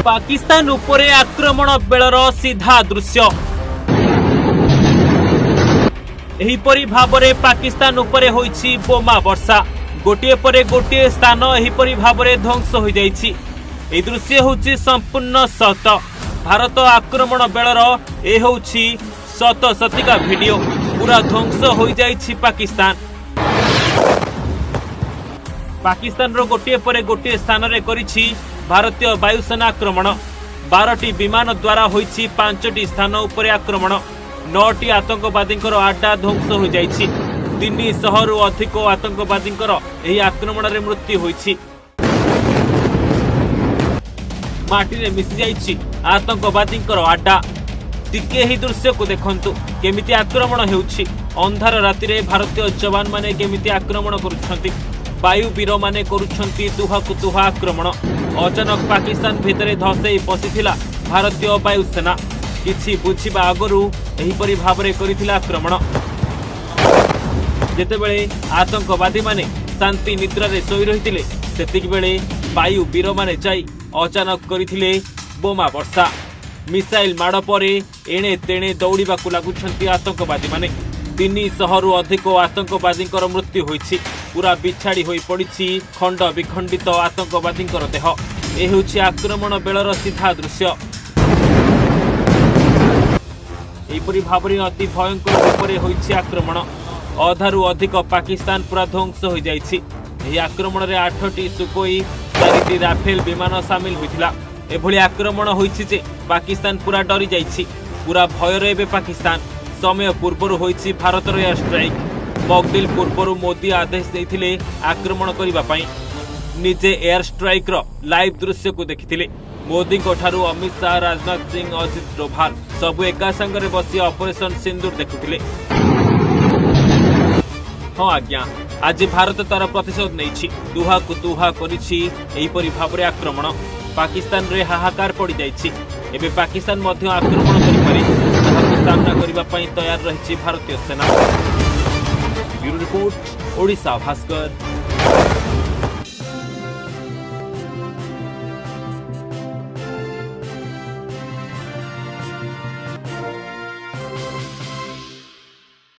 पाकिस्तान उपरे आक्रमण बेलर सीधा दृश्य एहीपरी भावरे पाकिस्तान उपरे होईछि बोमा वर्षा गोटे परे गोटे स्थान एहीपरी भावरे ध्वंस हो जाइछि। ए दृश्य होछि संपूर्ण सत भारत आक्रमण बेलर ए होछि सत सतिका वीडियो पूरा ध्वंस हो जाइछि पाकिस्तान। पाकिस्तान रो गोटे परे गोटे स्थान रे करिछि भारतीय वायुसेना आक्रमण 12टी विमान द्वारा होईछि 5टी स्थान उपरे आक्रमण 9टी आतंकवादी आड्डा ध्वंस हो जाइछि। 300 रु अधिक आतंकवादी एही आक्रमण रे मृत्यु होईछि। माटी रे मिसि जाइछि आतंकवादी आड्डा। टिके ही दृश्य को देखंतु केमिति आक्रमण हेउछि। अंधार राति रे भारतीय जवान माने केमिति आक्रमण करूछंती। वायु वीर माने करूछंती तुहाकु तुहा आक्रमण। अचानक पाकिस्तान भितरे धसई पशिथिला भारतीय वायुसेना किछि बुझिबा आगरु एहीपरि भाबरे करिथिला आक्रमण। जेतेबेले आतंकवादी माने शांति निद्रा रे सोई रहिथिले सेतिक बेले वायु वीर माने जाई अचानक करिथिले बोमा वर्षा। मिसाइल माड़ परे एणे तेणे दौड़िबाकु लागुछंती आतंकवादी माने। 300 रु अधिक आतंकवादी मृत्यु होईछि। पूरा बिछाड़ी होई पड़िछि खंड विखंडित आतंकवादी देह। ए हेउछि आक्रमण बेलर सीधा दृश्य। एपरि भाबरे अति भयंकर रूपरे होईछि आक्रमण। अधारु अधिक पाकिस्तान पूरा ध्वंस हो जाइछि। एही आक्रमण रे 8टी सुकोई 4टी राफेल विमान शामिल होइथिला। एभली आक्रमण होईछि जे पाकिस्तान पूरा डरी जाइछि। पूरा भय रे बे पाकिस्तान। समय पूर्वर होईछि भारत रो एयर स्ट्राइक। मॉकड्रिल पूर्वर मोदी आदेश देथिले आक्रमण करिबा पई। निजे एयर स्ट्राइक रो लाइव दृश्य को देखिथिले। मोदी को ठारू अमित शाह, राजनाथ सिंह, अजित डोभाल सब एका संगरे बसी ऑपरेशन सिंदूर देखुथिले। हाँ आज्ञा आज भारत तार प्रतिशोध नहीं तुहा को तुहा करिछि। एहीपरि भाबरे आक्रमण पाकिस्तान रे हाहाकार पड़ जाइछि। एबे पाकिस्तान मध्य आक्रमण करिपारे ताहाको सामना करिबा पई तैयार रहिछि भारतीय सेना। Bureau report Odisha Bhaskar.